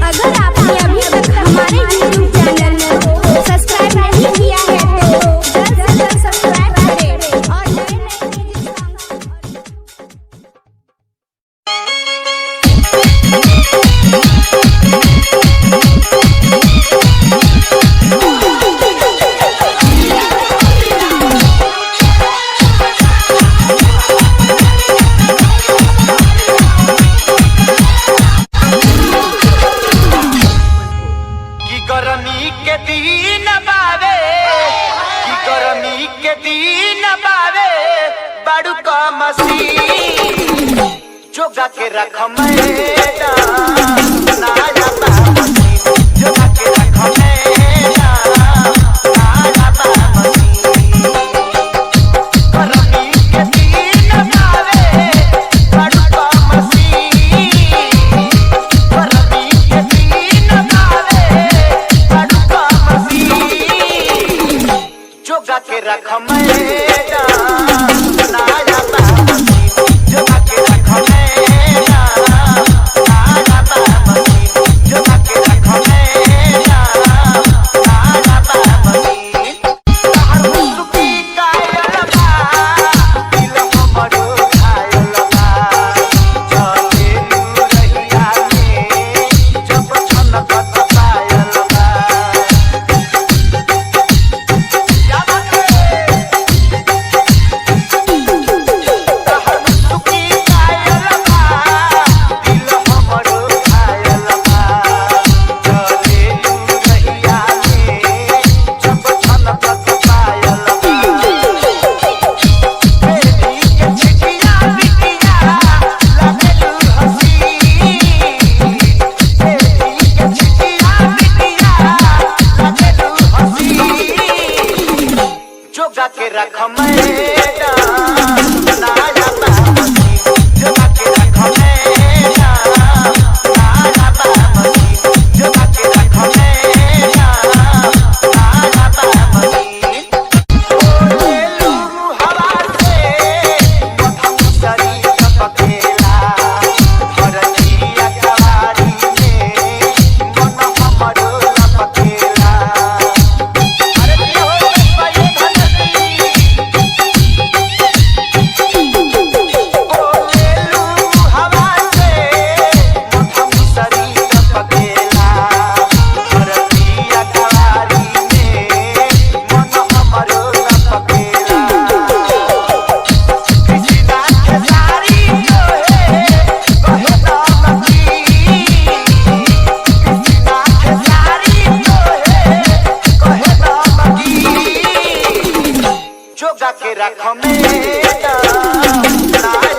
अगर आपने अभी तक हमारे YouTube चैनल को सब्सक्राइब नहीं किया है तो जल्द से जल्द सब्सक्राइब करें और नए म्यूजिक गरमी के दिन बावे कि गरमी के दिन बावे बाड़ू का मसीन जोगा के रख मैदान नाया बा मसीन जोगा के रख मैदान नाया बा मसीन गरमी के दिन बावे बाड़ू का मसीन गरमी के दिन बावे जोगा के रख मैदान नाया बा मसीन जोगा के रख मैदान नाया बा मसीन जोगा के रख मैदान नाया बा मसीन हर मुस्की कायल बा दिल हमरो घायल बा चले रहिया में जब छनकत पायल बा जोगा के रख मैदान नाया बा मसीन जोगा के रख मैदान नाया बा मसीन जोगा के रख मैदान नाया बा मसीन ओलेलू हवा से मधु सरी टपकेला धरतिया कवारी में मन हमरो लपकेला जोगा के रख मैदान नाया